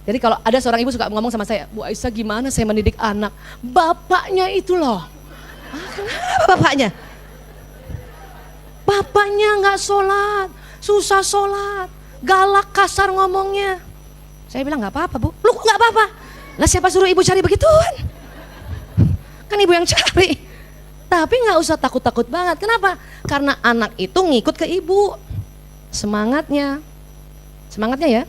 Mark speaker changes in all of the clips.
Speaker 1: Jadi kalau ada seorang ibu suka ngomong sama saya, Bu Aisyah gimana saya mendidik anak? Bapaknya itu loh. Kenapa bapaknya? Bapaknya nggak sholat, susah sholat, galak kasar ngomongnya. Saya bilang nggak apa-apa Bu. Lu nggak apa-apa? Lah siapa suruh ibu cari begituan? Kan ibu yang cari. Tapi nggak usah takut-takut banget. Kenapa? Karena anak itu ngikut ke ibu. Semangatnya ya.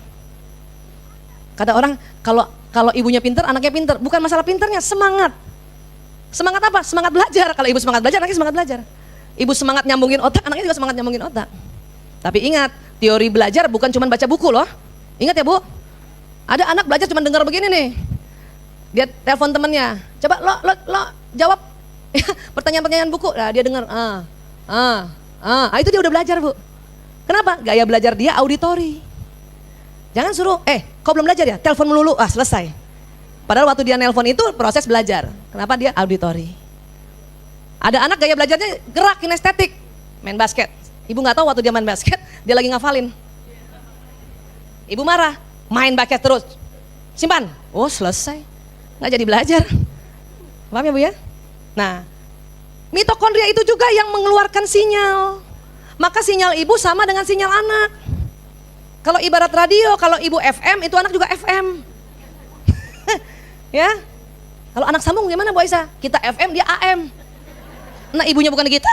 Speaker 1: Kata orang kalau ibunya pinter, anaknya pinter. Bukan masalah pinternya, semangat. Semangat apa? Semangat belajar. Kalau ibu semangat belajar, anaknya semangat belajar. Ibu semangat nyambungin otak, anaknya juga semangat nyambungin otak. Tapi ingat, teori belajar bukan cuma baca buku loh. Ingat ya Bu, ada anak belajar cuma dengar begini nih. Dia telepon temennya, coba lo jawab pertanyaan-pertanyaan buku. Nah, dia dengar, itu dia udah belajar Bu. Kenapa? Gaya belajar dia auditori. Jangan suruh, kau belum belajar ya? Telepon melulu, selesai. Padahal waktu dia nelpon itu proses belajar. Kenapa? Dia auditori. Ada anak gaya belajarnya gerak, kinestetik, main basket. Ibu nggak tahu waktu dia main basket, dia lagi ngafalin. Ibu marah, main basket terus. Simpan, selesai. Nggak jadi belajar. Paham ya Bu ya? Nah, mitokondria itu juga yang mengeluarkan sinyal. Maka sinyal ibu sama dengan sinyal anak. Kalau ibarat radio, kalau ibu FM, itu anak juga FM. Ya, kalau anak sambung gimana Bu Aisyah? Kita FM, dia AM. Nah ibunya bukan kita.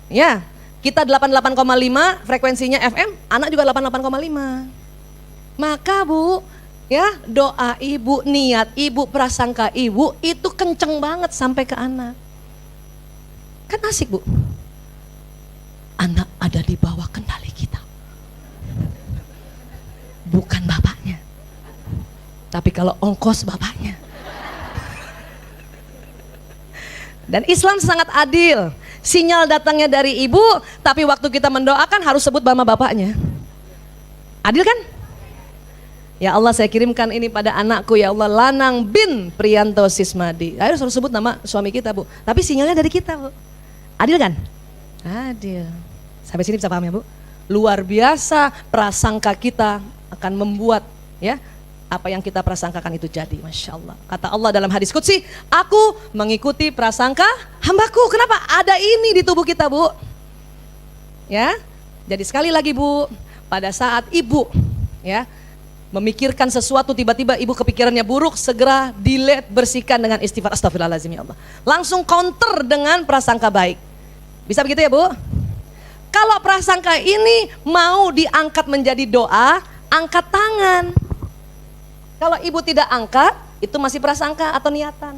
Speaker 1: Ya, kita 88,5 frekuensinya FM, anak juga 88,5. Maka Bu, ya doa ibu, niat ibu, prasangka ibu itu kenceng banget sampai ke anak. Kan asik Bu. Anak ada di bawah kendali kita. Bukan bapaknya. Tapi kalau ongkos bapaknya. Dan Islam sangat adil. Sinyal datangnya dari ibu, tapi waktu kita mendoakan harus sebut nama bapaknya. Adil kan? Ya Allah, saya kirimkan ini pada anakku ya Allah, Lanang bin Priyanto Sismadi. Harus sebut nama suami kita Bu. Tapi sinyalnya dari kita Bu. Adil kan? Adil. Sampai sini bisa paham ya Bu? Luar biasa prasangka kita akan membuat ya apa yang kita prasangkakan itu jadi. Masya Allah. Kata Allah dalam hadis qudsi, aku mengikuti prasangka hambaku. Kenapa? Ada ini di tubuh kita Bu. Ya. Jadi sekali lagi Bu, pada saat ibu ya memikirkan sesuatu, tiba-tiba ibu kepikirannya buruk, segera delete, bersihkan dengan istighfar, astagfirullahaladzim ya Allah. Langsung counter dengan prasangka baik. Bisa begitu ya Bu? Kalau prasangka ini mau diangkat menjadi doa, angkat tangan. Kalau ibu tidak angkat, itu masih prasangka atau niatan.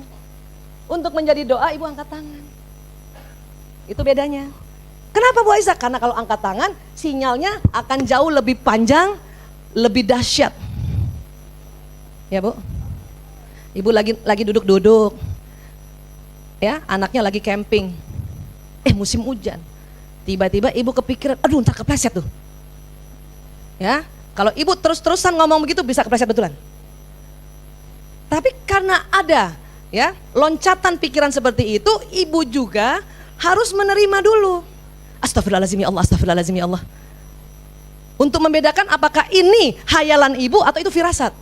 Speaker 1: Untuk menjadi doa, ibu angkat tangan. Itu bedanya. Kenapa Bu Aisyah? Karena kalau angkat tangan, sinyalnya akan jauh lebih panjang, lebih dahsyat. Ya Bu? Ibu lagi duduk-duduk. Ya, anaknya lagi camping. Musim hujan. Tiba-tiba ibu kepikiran, aduh ntar kepleset tuh. Ya, kalau ibu terus-terusan ngomong begitu bisa kepleset betulan. Tapi karena ada ya loncatan pikiran seperti itu, ibu juga harus menerima dulu. Astagfirullahaladzim ya Allah, astagfirullahaladzim ya Allah. Untuk membedakan apakah ini hayalan ibu atau itu firasat.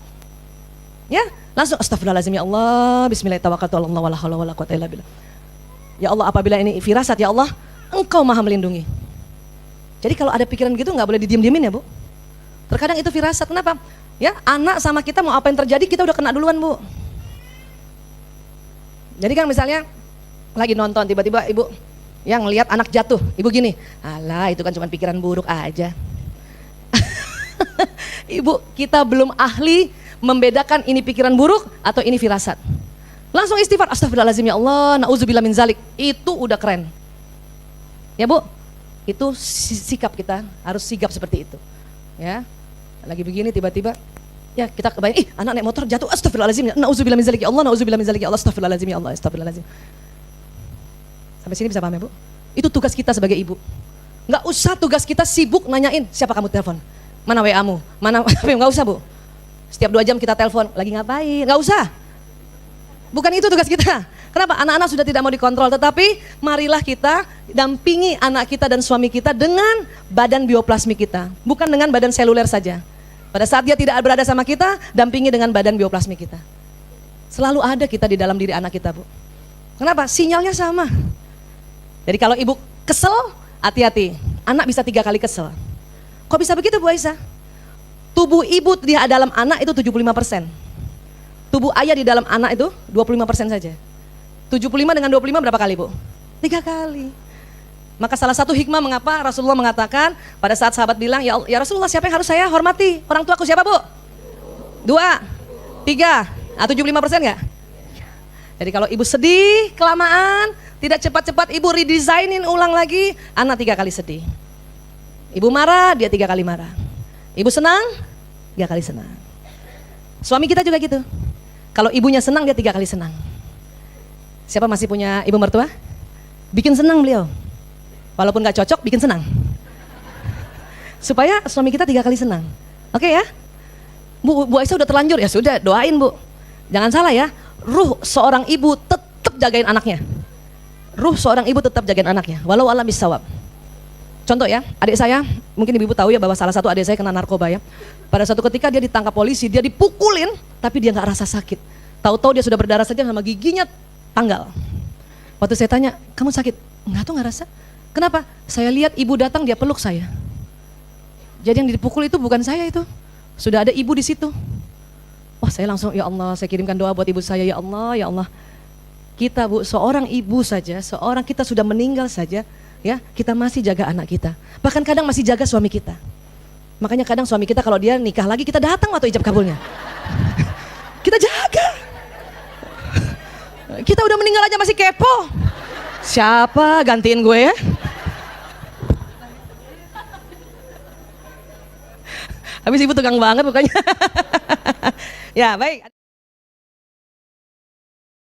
Speaker 1: Ya, langsung astagfirullahaladzim ya Allah, bismillahirrahmanirrahim. Ya Allah, apabila ini firasat ya Allah, Engkau maha melindungi. Jadi kalau ada pikiran gitu nggak boleh didiem-diemin ya Bu. Terkadang itu firasat. Kenapa? Ya anak sama kita mau apa yang terjadi kita udah kena duluan Bu. Jadi kan misalnya lagi nonton tiba-tiba ibu yang ngelihat anak jatuh, ibu gini, alah itu kan cuma pikiran buruk aja. Ibu, kita belum ahli membedakan ini pikiran buruk atau ini firasat. Langsung istighfar, astagfirullahaladzim ya Allah, na'udzubillah min zalik. Itu udah keren. Ya Bu, itu sikap kita, harus sigap seperti itu. Ya, lagi begini tiba-tiba, ya kita kebayang, anak naik motor jatuh, astagfirullahaladzim, na'udzubillah min zalik ya Allah, na'udzubillah min zalik ya Allah, astagfirullahaladzim ya Allah, astagfirullahaladzim. Sampai sini bisa paham ya Bu? Itu tugas kita sebagai ibu. Nggak usah tugas kita sibuk nanyain siapa kamu telepon, mana WA-mu, mana nggak usah Bu. Setiap 2 jam kita telepon, lagi ngapain? Nggak usah. Bukan itu tugas kita. Kenapa? Anak-anak sudah tidak mau dikontrol, tetapi marilah kita dampingi anak kita dan suami kita dengan badan bioplasmi kita, bukan dengan badan seluler saja. Pada saat dia tidak berada sama kita, dampingi dengan badan bioplasmi kita. Selalu ada kita di dalam diri anak kita, Bu. Kenapa? Sinyalnya sama. Jadi kalau ibu kesel, hati-hati. Anak bisa 3 kali kesel. Kok bisa begitu, Bu Aisyah? Tubuh ibu di dalam anak itu 75%. Tubuh ayah di dalam anak itu 25% saja. 75 dengan 25 berapa kali, Bu? 3 kali. Maka salah satu hikmah mengapa Rasulullah mengatakan pada saat sahabat bilang, ya Rasulullah, siapa yang harus saya hormati? Orang tuaku siapa, Bu? 2, 3, 75% nggak? Jadi kalau ibu sedih kelamaan, tidak cepat-cepat ibu redesignin ulang lagi, anak 3 kali sedih. Ibu marah, dia 3 kali marah. Ibu senang, 3 kali senang. Suami kita juga gitu. Kalau ibunya senang, dia 3 kali senang. Siapa masih punya ibu mertua? Bikin senang beliau. Walaupun gak cocok, bikin senang. Supaya suami kita 3 kali senang. Oke ya? Bu Aisyah udah terlanjur, ya sudah, doain Bu. Jangan salah ya, ruh seorang ibu tetap jagain anaknya. Ruh seorang ibu tetap jagain anaknya, walau alam bisawab. Contoh ya, adik saya, mungkin ibu tahu ya bahwa salah satu adik saya kena narkoba ya. Pada suatu ketika dia ditangkap polisi, dia dipukulin, tapi dia nggak rasa sakit. Tahu-tahu dia sudah berdarah saja sama giginya tanggal. Waktu saya tanya, kamu sakit? Enggak tuh, nggak rasa. Kenapa? Saya lihat ibu datang, dia peluk saya. Jadi yang dipukul itu bukan saya itu, sudah ada ibu di situ. Wah, saya langsung, ya Allah, saya kirimkan doa buat ibu saya, ya Allah, ya Allah. Kita Bu, seorang ibu saja, seorang kita sudah meninggal saja, ya, kita masih jaga anak kita. Bahkan kadang masih jaga suami kita. Makanya kadang suami kita kalau dia nikah lagi, kita datang waktu ijab kabulnya. Kita jaga. Kita udah meninggal aja masih kepo. Siapa gantiin gue ya? Habis ibu tegang banget bukannya. Ya, baik.